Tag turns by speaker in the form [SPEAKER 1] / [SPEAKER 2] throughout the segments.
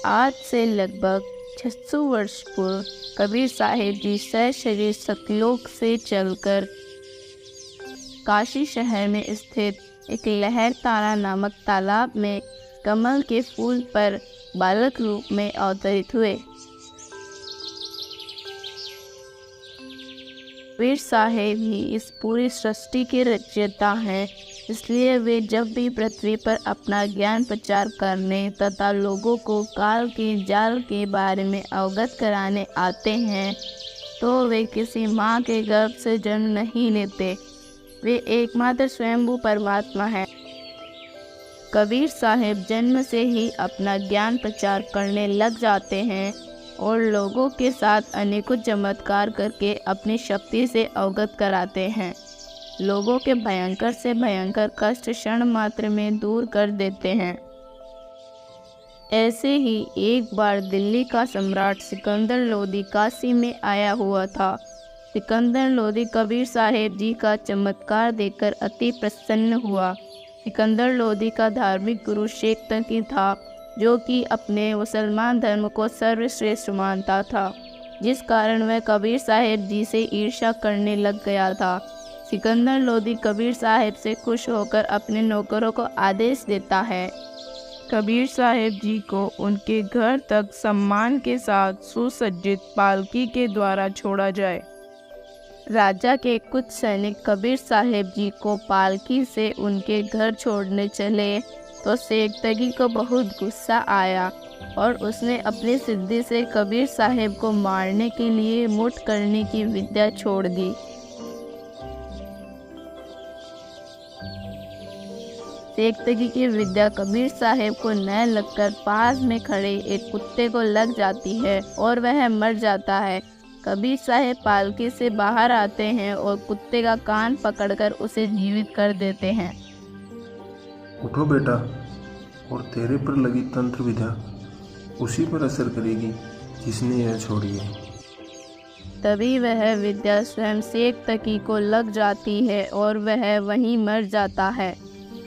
[SPEAKER 1] आज से लगभग 600 वर्ष पूर्व कबीर साहिब जी सशरीर सतलोक से चलकर काशी शहर में स्थित एक लहर तारा नामक तालाब में कमल के फूल पर बालक रूप में अवतरित हुए। कबीर साहिब ही इस पूरी सृष्टि के रचयिता हैं, इसलिए वे जब भी पृथ्वी पर अपना ज्ञान प्रचार करने तथा लोगों को काल के जाल के बारे में अवगत कराने आते हैं तो वे किसी माँ के गर्भ से जन्म नहीं लेते, वे एकमात्र स्वयंभू परमात्मा हैं। कबीर साहिब जन्म से ही अपना ज्ञान प्रचार करने लग जाते हैं और लोगों के साथ अनेकों चमत्कार करके अपनी शक्ति से अवगत कराते हैं। लोगों के भयंकर से भयंकर कष्ट क्षण मात्र में दूर कर देते हैं। ऐसे ही एक बार दिल्ली का सम्राट सिकंदर लोदी काशी में आया हुआ था। सिकंदर लोदी कबीर साहिब जी का चमत्कार देखकर अति प्रसन्न हुआ। सिकंदर लोदी का धार्मिक गुरु शेख तकी था, जो कि अपने मुसलमान धर्म को सर्वश्रेष्ठ मानता था, जिस कारण वह कबीर साहिब जी से ईर्ष्या करने लग गया था। सिकंदर लोदी कबीर साहिब से खुश होकर अपने नौकरों को आदेश देता है कबीर साहिब जी को उनके घर तक सम्मान के साथ सुसज्जित पालकी के द्वारा छोड़ा जाए। राजा के कुछ सैनिक कबीर साहिब जी को पालकी से उनके घर छोड़ने चले तो शेख तगी को बहुत गुस्सा आया और उसने अपनी सिद्धि से कबीर साहिब को मारने के लिए मुठ करने की विद्या छोड़ दी। शेख तगी की विद्या कबीर साहिब को न लगकर पास में खड़े एक कुत्ते को लग जाती है और वह मर जाता है। कबीर साहिब पालकी से बाहर आते हैं और कुत्ते का कान पकड़कर उसे जीवित कर देते हैं।
[SPEAKER 2] उठो बेटा, और तेरे पर लगी तंत्र विद्या उसी पर असर करेगी जिसने यह छोड़ी है।
[SPEAKER 1] तभी वह विद्या स्वयं शेख तकी को लग जाती है और वह वहीं मर जाता है।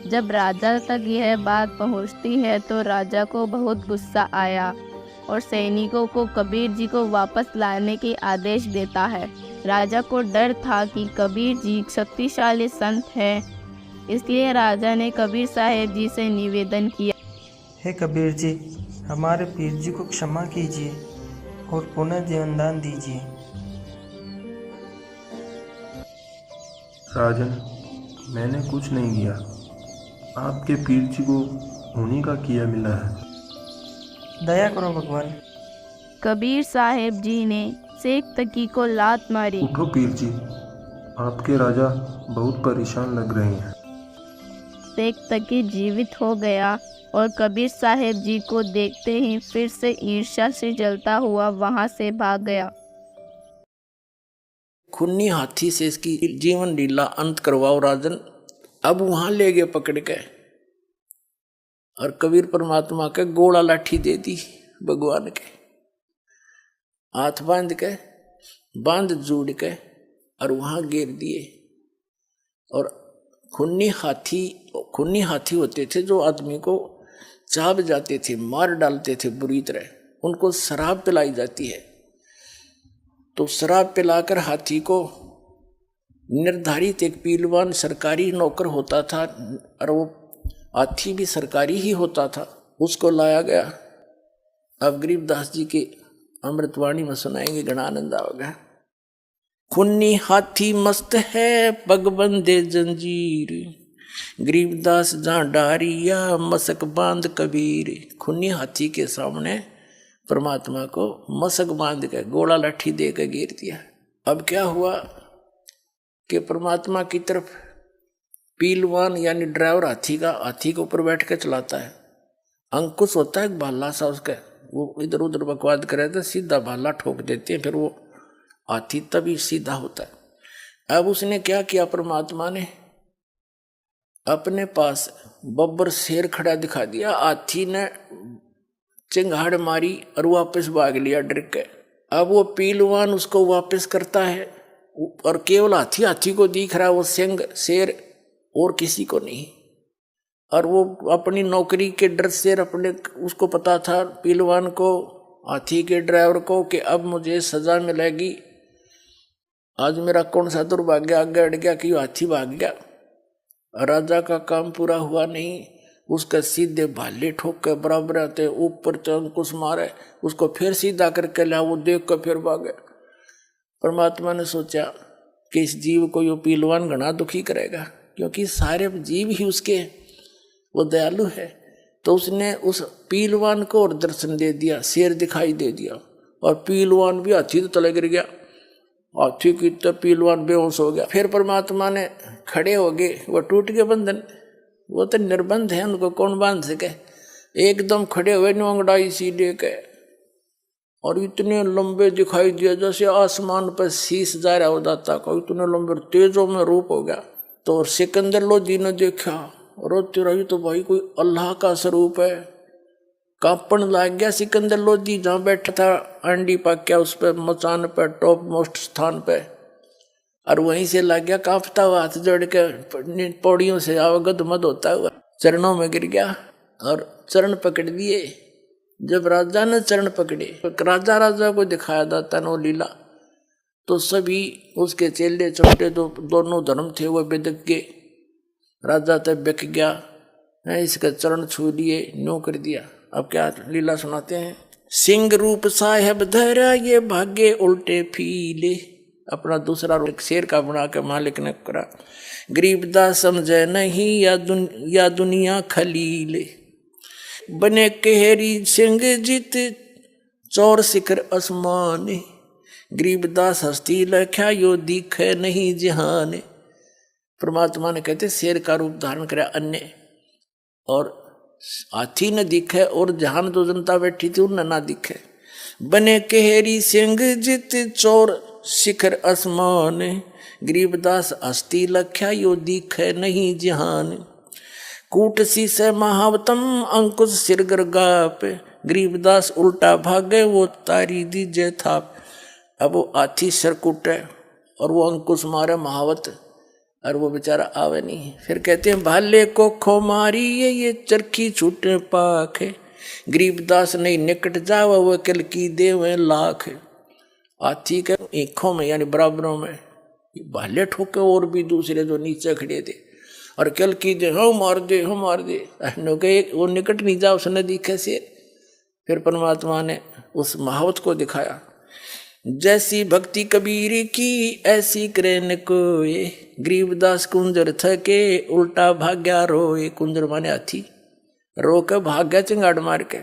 [SPEAKER 1] जब राजा तक यह बात पहुंचती है तो राजा को बहुत गुस्सा आया और सैनिकों को कबीर जी को वापस लाने के आदेश देता है। राजा को डर था कि कबीर जी शक्तिशाली संत हैं, इसलिए राजा ने कबीर साहिब जी से निवेदन किया,
[SPEAKER 3] हे कबीर जी, हमारे पीर जी को क्षमा कीजिए और पुनः जीवनदान दीजिए।
[SPEAKER 2] राजन, मैंने कुछ नहीं किया, आपके पीर जी को उन्हीं का किया मिला है।
[SPEAKER 3] दया करो भगवान।
[SPEAKER 1] कबीर साहिब जी ने शेख तकी को लात मारी।
[SPEAKER 2] उठो पीर जी, आपके राजा बहुत परेशान लग रहे हैं।
[SPEAKER 1] शेख तकी जीवित हो गया और कबीर साहिब जी को देखते ही फिर से ईर्ष्या से जलता हुआ वहां से भाग गया।
[SPEAKER 4] खूनी हाथी से इसकी जीवन लीला अंत करवाओ राजन। अब वहां ले गए पकड़ के और कबीर परमात्मा के गोला लाठी दे दी भगवान के, हाथ बांध जोड़ के और वहां गिर दिए। और खूनी हाथी होते थे जो आदमी को चाब जाते थे, मार डालते थे बुरी तरह, उनको शराब पिलाई जाती है। तो शराब पिलाकर हाथी को निर्धारित एक पीलवान सरकारी नौकर होता था और वो हाथी भी सरकारी ही होता था, उसको लाया गया। अब गरीबदास जी के अमृतवाणी में सुनाएंगे, घना आनंद आओगे। खूनी हाथी मस्त है पग बंदे जंजीर, गरीबदास जहाँ डारिया मसक बांध कबीर। खूनी हाथी के सामने परमात्मा को मसक बांध के गोला लाठी दे के गिर दिया। अब क्या हुआ कि परमात्मा की तरफ पीलवान यानी ड्राइवर हाथी के ऊपर बैठ के चलाता है। अंकुश होता है भाला सा उसका, वो इधर उधर बकवाद करे तो सीधा भाला ठोक देते हैं, फिर वो हाथी तभी सीधा होता है। अब उसने क्या किया, परमात्मा ने अपने पास बब्बर शेर खड़ा दिखा दिया, हाथी ने चिंगाड़ मारी और वापस भाग लिया डर के। अब वो पीलवान उसको वापस करता है और केवल हाथी को दिख रहा है वो सिंह शेर, और किसी को नहीं। और वो अपनी नौकरी के डर से अपने उसको पता था पहलवान को, हाथी के ड्राइवर को, कि अब मुझे सजा मिलेगी। आज मेरा कौन सा दुर्भाग्य आगे अड़ गया कि हाथी भाग गया। राजा का काम पूरा हुआ नहीं, उसका सीधे भाले ठोक के बराबर आते ऊपर अंकुश मारे, उसको फिर सीधा करके ला, वो देख कर फिर भागे। परमात्मा ने सोचा कि इस जीव को यो पहलवान घना दुखी करेगा, क्योंकि सारे जीव ही उसके, वो दयालु है। तो उसने उस पहलवान को और दर्शन दे दिया, शेर दिखाई दे दिया, और पहलवान भी हाथी तो तले गिर गया, हाथी की तो पहलवान बेहोश हो गया। फिर परमात्मा ने खड़े हो गए, वो टूट गए बंधन, वो तो निर्बंध है, उनको कौन बांध सके। एकदम खड़े हुए नोंगड़ाई सी लेके, और इतने लंबे दिखाई दिया जैसे आसमान पर शीश जा रहा हो जाता का, इतने लंबे तेजों में रूप हो गया। तो सिकंदर लोधी ने देखा, रोते रही तो भाई कोई अल्लाह का स्वरूप है। कांपन लग गया सिकंदर लोधी, जहाँ बैठा था अंडी पाक्या उस पर मचान पर टॉप मोस्ट स्थान पे, और वहीं से लग गया कांपता हुआ, हाथ जोड़ के पौड़ियों से अवगत मत होता हुआ चरणों में गिर गया और चरण पकड़ दिए। जब राजा ने चरण पकड़े, राजा राजा को दिखाया जाता नो लीला, तो सभी उसके चेले छोटे दोनों धर्म थे वो बेदक के। राजा तब बिक गया, इसका चरण छू लिए, नो कर दिया। अब क्या लीला सुनाते हैं। सिंह रूप साहेब धरा ये भागे उल्टे फीले, अपना दूसरा रूप शेर का बना के मालिक ने करा। गरीबदास समझे नहीं या दुनिया खलीले, बने केहरी सिंह जित चौर शिखर आसमान, गरीबदास हस्ती लख्या यो दिखे नहीं जहान। परमात्मा ने कहते शेर का रूप धारण करा अन्य, और हाथी न दिखे, और जहान जो जनता बैठी थी उन ना दिखे। बने केहरी सिंह जित चौर शिखर आसमान, गरीबदास हस्ती लख्या यो दिखे नहीं जहान। कूट सी से महावतम अंकुश सिर गर्गाप, गरीबदास उल्टा भागे वो तारी दीजे थाप। अब वो हाथी सिर कूटे और वो अंकुश मारे महावत, और वो बेचारा आवे नहीं। फिर कहते हैं भाले को खो मारी ये चरखी छूटे पाख, गरीबदास नहीं निकट जावा वो कल की देवे लाख। हाथी के आँखों में यानी बराबरों में भाले ठोके, और भी दूसरे जो नीचे खड़े थे, और कल की दे हम मार दे हम मार दे, वो निकट नहीं जा उसने दिखे शेर। फिर परमात्मा ने उस महावत को दिखाया, जैसी भक्ति कबीर की ऐसी करे न कोय, गरीबदास कुंजर थके उल्टा भाग्या रोए। कुंजर माने हाथी, रो के भाग्या चिंगाड़ मार के।